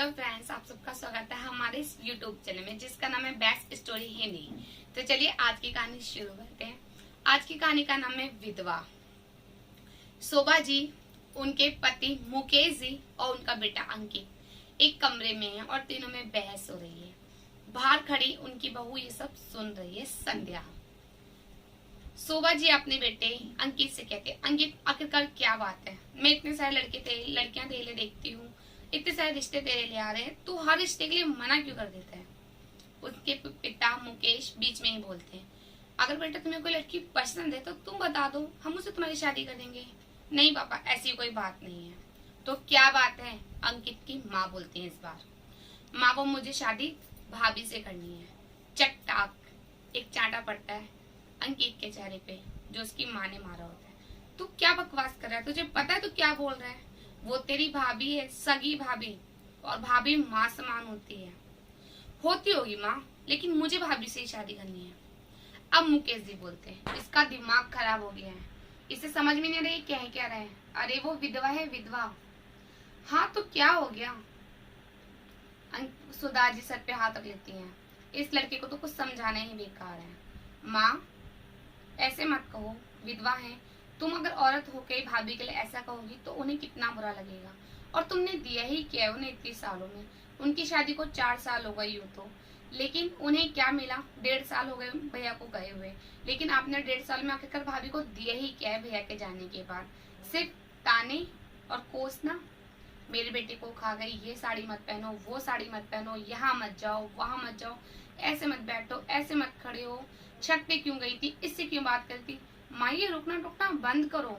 Hello friends, आप सबका स्वागत है हमारे इस यूट्यूब चैनल में जिसका नाम है बेस्ट स्टोरी हिंदी। तो चलिए आज की कहानी शुरू करते हैं। आज की कहानी का नाम है विधवा। शोभा जी, उनके पति मुकेश जी और उनका बेटा अंकित एक कमरे में है और तीनों में बहस हो रही है। बाहर खड़ी उनकी बहू ये सब सुन रही है, संध्या। शोभा जी अपने बेटे अंकित से कहते, अंकित आखिरकार क्या बात है? मैं इतने सारे लड़कियां तेरे देखती हूँ, इतने सारे रिश्ते तेरे लिए आ रहे हैं, तू हर रिश्ते के लिए मना क्यों कर देता है? उसके पिता मुकेश बीच में ही बोलते हैं, अगर बेटा तुम्हें कोई लड़की पसंद है तो तुम बता दो, हम उससे तुम्हारी शादी कर देंगे। नहीं पापा, ऐसी कोई बात नहीं है। तो क्या बात है? अंकित की माँ बोलती है इस बार। माँ को मुझे शादी भाभी से करनी है। चट्टाक एक चांटा पड़ता है अंकित के चेहरे पे जो उसकी माँ ने मारा होता है। तू क्या बकवास कर रहा है? तुझे पता है तू क्या बोल रहा है? वो तेरी भाभी है, सगी भाभी, और भाभी माँ समान होती है। होती होगी माँ, लेकिन मुझे भाभी से ही शादी करनी है। अब मुकेश जी बोलते हैं, इसका दिमाग खराब हो गया है, इसे समझ में नहीं रही क्या रहे हैं। अरे वो विधवा है, विधवा। हाँ तो क्या हो गया? सुधा जी सर पे हाथ रख लेती हैं, इस लड़के को तो कुछ समझाना ही बेकार है। माँ ऐसे मत कहो, विधवा है। तुम अगर औरत होके भाभी के लिए ऐसा कहोगी तो उन्हें कितना बुरा लगेगा। और तुमने दिया ही क्या है उन्हें इतने सालों में? उनकी शादी को 4 साल हो गई हो तो, लेकिन उन्हें क्या मिला? 1.5 साल हो गए भैया को गए हुए, लेकिन आपने 1.5 साल में आखिरकार भाभी को दिया ही क्या है भैया के जाने के बाद? सिर्फ ताने और कोसना। मेरे बेटे को खा गई, ये साड़ी मत पहनो, वो साड़ी मत पहनो, यहाँ मत जाओ, वहां मत जाओ, ऐसे मत बैठो, ऐसे मत खड़े हो, छत पे क्यों गई थी, इससे क्यों बात करती? माँ ये रुकना टोकना बंद करो।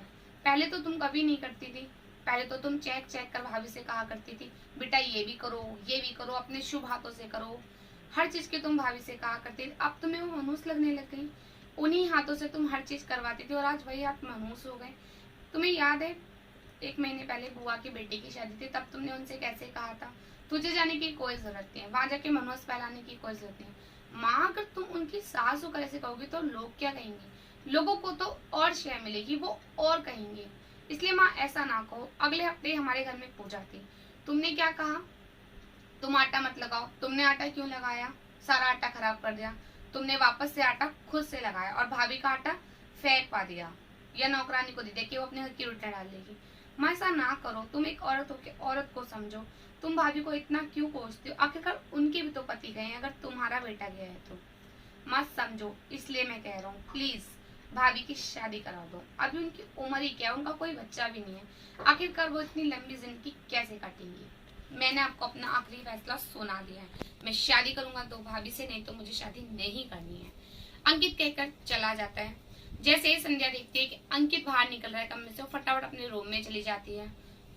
पहले तो तुम कभी नहीं करती थी। पहले तो तुम चेक चेक कर भाभी से कहा करती थी, बेटा ये भी करो, ये भी करो, अपने शुभ हाथों से करो। हर चीज के तुम भाभी से कहा करती थी। अब तुम्हें वो मनहूस लगने लग गई। उन्हीं हाथों से तुम हर चीज करवाती थी और आज वही हाथ मनहूस हो गए। तुम्हें याद है 1 महीने पहले बुआ के बेटे की शादी थी, तब तुमने उनसे कैसे कहा था, तुझे जाने की कोई जरूरत नहीं है, वहां जाके मनोज फैलाने की कोई जरूरत नहीं। माँ अगर तुम उनकी सास होकर ऐसे कहोगी तो लोग क्या कहेंगे? लोगों को तो और शय मिलेगी, वो और कहेंगे। इसलिए माँ ऐसा ना कहो। अगले हफ्ते हमारे घर में पूजा थी, तुमने क्या कहा? तुम आटा मत लगाओ। तुमने आटा क्यों लगाया? सारा आटा खराब कर दिया। तुमने वापस से आटा खुद से लगाया और भाभी का आटा फेंक पा दिया, या नौकरानी को दे दिया कि वो अपने घर की रोटियां डाल लेगी। माँ ऐसा ना करो, तुम एक औरत हो के औरत को समझो। तुम भाभी को इतना क्यों कोसते हो? आखिरकार उनके भी तो पति गए हैं, अगर तुम्हारा बेटा गया है तो। माँ समझो, इसलिए मैं कह रहा हूँ, प्लीज भाभी की शादी करा दो। अभी उनकी उम्र ही क्या है, उनका कोई बच्चा भी नहीं है। आखिरकार वो इतनी लंबी जिंदगी कैसे काटेंगी? मैंने आपको अपना आखिरी फैसला सुना दिया है। मैं शादी करूंगा तो भाभी से, नहीं तो मुझे शादी नहीं करनी है। अंकित कहकर चला जाता है। जैसे ही संध्या देखती है कि अंकित बाहर निकल रहा है कमरे से, वो फटाफट अपने रूम में चली जाती है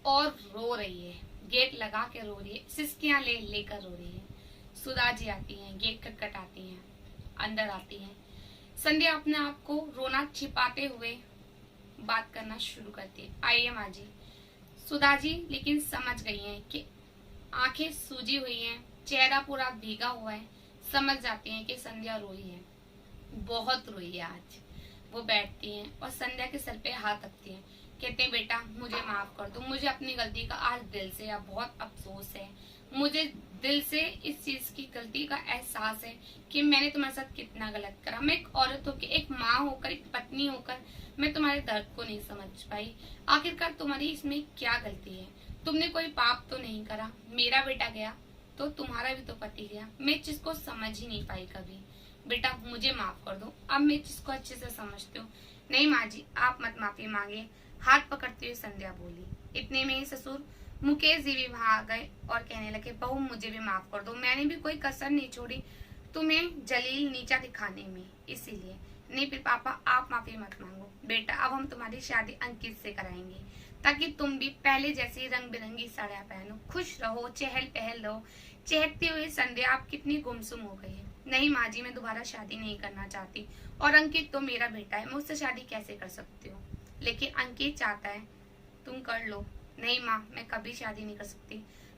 और रो रही है। गेट लगा के रो रही है, सिसकियां लेकर रो रही है। सुधा जी आती हैं, गेट खटखटाती हैं, अंदर आती हैं। संध्या अपने आप को रोना छिपाते हुए बात करना शुरू करती है, आइए माँ जी। सुधा जी लेकिन समझ गई हैं कि आंखें सूजी हुई हैं, चेहरा पूरा भीगा हुआ है। समझ जाती हैं कि संध्या रोई है, बहुत रोई है आज। वो बैठती हैं और संध्या के सर पे हाथ रखती हैं, कहते हैं बेटा मुझे माफ कर दो, मुझे अपनी गलती का आज दिल से अब बहुत अफसोस है। मुझे दिल से इस चीज की गलती का एहसास है कि मैंने तुम्हारे साथ कितना गलत करा। मैं एक औरत होकर, एक माँ होकर, एक पत्नी होकर मैं तुम्हारे दर्द को नहीं समझ पाई। आखिरकार तुम्हारी इसमें क्या गलती है? तुमने कोई पाप तो नहीं करा। मेरा बेटा गया तो तुम्हारा भी तो पति गया। मैं चीज को समझ ही नहीं पाई कभी। बेटा मुझे माफ कर दो, अब मैं जिसको अच्छे से समझती हूँ। नहीं माँ जी, आप मत माफी मांगे, हाथ पकड़ती हुई संध्या बोली। इतने में ही ससुर मुकेश जी भी वहां आ गए और कहने लगे, बहू मुझे भी माफ कर दो, मैंने भी कोई कसर नहीं छोड़ी तुम्हें जलील नीचा दिखाने में, इसीलिए। नहीं फिर पापा आप माफी मत मांगो। बेटा अब हम तुम्हारी शादी अंकित से कराएंगे ताकि तुम भी पहले जैसी रंग बिरंगी साड़ियां पहनो, खुश रहो, चहल पहल रहो। चहकती हुई संध्या आप कितनी गुमसुम हो गई है। नहीं माँ जी, मैं दोबारा शादी नहीं करना चाहती, और अंकित तो मेरा बेटा है, मैं उससे शादी कैसे कर सकती हूँ? लेकिन अंकित चाहता है, तुम कर लो। नहीं माँ, मैं कभी शादी नहीं कर सकती।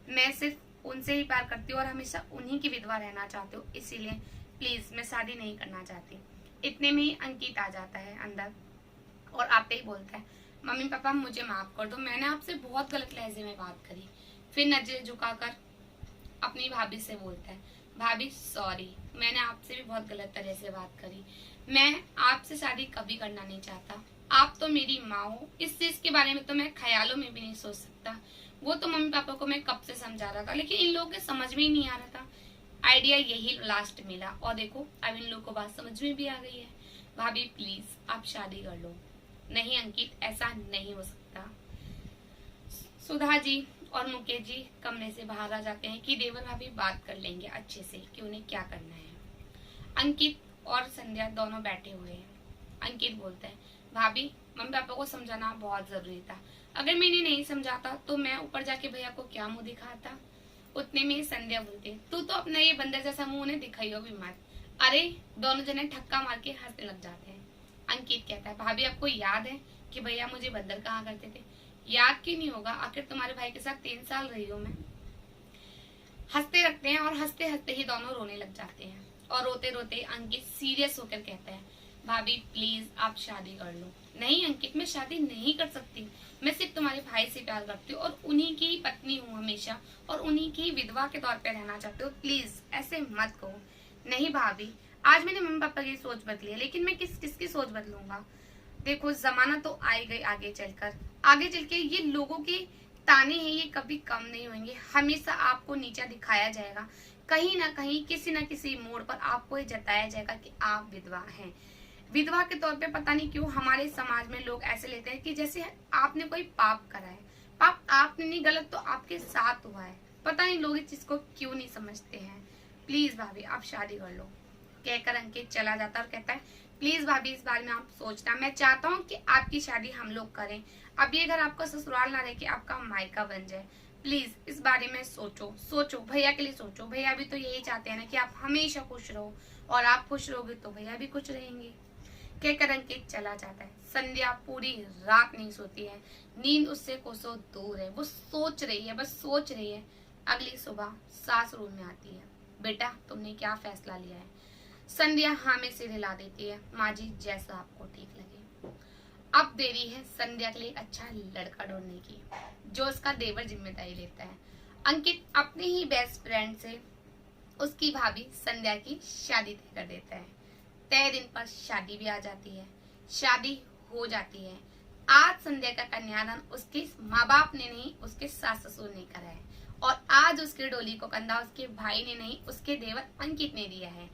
मैं सिर्फ उनसे ही प्यार करती हूँ और हमेशा उन्हीं की विधवा रहना चाहती हूँ, इसीलिए प्लीज मैं शादी नहीं करना चाहती। इतने में ही अंकित आ जाता है अंदर और आते ही बोलता है, मम्मी पापा मुझे माफ कर दो, मैंने आपसे बहुत गलत लहजे में बात करी। फिर नजर झुकाकर अपनी भाभी से बोलता है, भाभी सॉरी, मैंने आपसे भी बहुत गलत तरह से बात करी, मैं आपसे शादी कभी करना नहीं चाहता, आप तो मेरी माँ हो, इस चीज के बारे में तो मैं ख्यालों में भी नहीं सोच सकता। वो तो मम्मी पापा को मैं कब से समझा रहा था, लेकिन इन लोगों के समझ में ही नहीं आ रहा था। आइडिया यही लास्ट मिला और देखो अब इन लोगों को बात समझ में भी आ गई है। भाभी प्लीज आप शादी कर लो। नहीं अंकित, ऐसा नहीं हो सकता। सुधा जी और मुकेश जी कमरे से बाहर आ जाते हैं कि देवर भाभी बात कर लेंगे अच्छे से कि उन्हें क्या करना है। अंकित और संध्या दोनों बैठे हुए हैं। अंकित बोलता है, भाभी मम्मी पापा को समझाना बहुत जरूरी था, अगर मैंने नहीं समझाता तो मैं ऊपर जाके भैया को क्या मुंह दिखाता। उतने में संध्या बोलती है, तू तो अपना ये बंदर जैसा मुंह उन्हें दिखाइयो भी मत। अरे दोनों जने ठक्का मार के हंसने लग जाते हैं। अंकित कहता है, भाभी आपको याद है कि भैया मुझे बंदर कहा करते थे? याद क्यों नहीं होगा, आखिर तुम्हारे भाई के साथ 3 साल रही हूँ मैं। हंसते रखते हैं और हंसते हंसते ही दोनों रोने लग जाते हैं। और रोते रोते अंकित सीरियस होकर कहता है, भाभी प्लीज आप शादी कर लो। नहीं अंकित, मैं शादी नहीं कर सकती, मैं सिर्फ तुम्हारे भाई से प्यार करती हूँ और उन्हीं की ही पत्नी हूँ हमेशा, और उन्हीं की विधवा के तौर पे रहना चाहती हूँ, प्लीज ऐसे मत कहो। नहीं भाभी, आज मैंने मम्मी पापा की सोच बदली है, लेकिन मैं किसकी सोच बदलूंगा? देखो जमाना तो आई गई, आगे चल के ये लोगों के ताने हैं, ये कभी कम नहीं होंगे, हमेशा आपको नीचा दिखाया जाएगा। कहीं ना कहीं किसी न किसी मोड़ पर आपको ये जताया जाएगा कि आप विधवा हैं। विधवा के तौर पे पता नहीं क्यों हमारे समाज में लोग ऐसे लेते हैं कि जैसे आपने कोई पाप करा है। पाप आपने नहीं, गलत तो आपके साथ हुआ है। पता नहीं लोग इस चीज को क्यों नहीं समझते हैं। प्लीज भाभी आप शादी कर लो, कहकर अंकित चला जाता और कहता है, प्लीज भाभी इस बारे में आप सोचना, मैं चाहता हूँ कि आपकी शादी हम लोग करें। अब ये घर आपका ससुराल ना रहे कि आपका मायका बन जाए। प्लीज इस बारे में सोचो, भैया के लिए सोचो। भैया भी तो यही चाहते हैं ना कि आप हमेशा खुश रहो, और आप खुश रहोगे तो भैया भी खुश रहेंगे। कहकर अंकित चला जाता है। संध्या पूरी रात नहीं सोती है, नींद उससे कोसों दूर है। वो सोच रही है, बस सोच रही है। अगली सुबह सास रूम में आती है, बेटा तुमने क्या फैसला लिया है? संध्या हाँ में सिर हिला देती है, माँ जी जैसा आपको ठीक लगे। अब देरी है संध्या के लिए अच्छा लड़का ढूंढने की, जो उसका देवर जिम्मेदारी लेता है। अंकित अपनी ही बेस्ट फ्रेंड से उसकी भाभी संध्या की शादी तय कर देता है। तय दिन पर शादी भी आ जाती है, शादी हो जाती है। आज संध्या का कन्यादान उसके माँ बाप ने नहीं, उसके सास ससुर ने करा है, और आज उसकी डोली को कंधा उसके भाई ने नहीं, उसके देवर अंकित ने दिया है।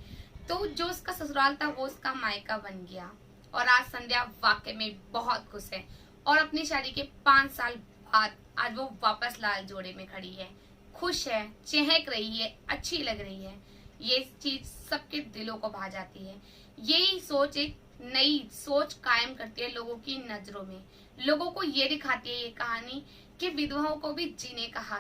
तो जो उसका ससुराल था वो उसका मायका बन गया, और आज संध्या वाकई में बहुत खुश है, और अपनी शादी के 5 साल बाद आज वो वापस लाल जोड़े में खड़ी है, खुश है, चहक रही है, अच्छी लग रही है। ये चीज सबके दिलों को भा जाती है। यही सोच एक नई सोच कायम करती है लोगों की नजरों में। लोगों को ये दिखाती है ये कहानी कि विधवाओं को भी जीने का हक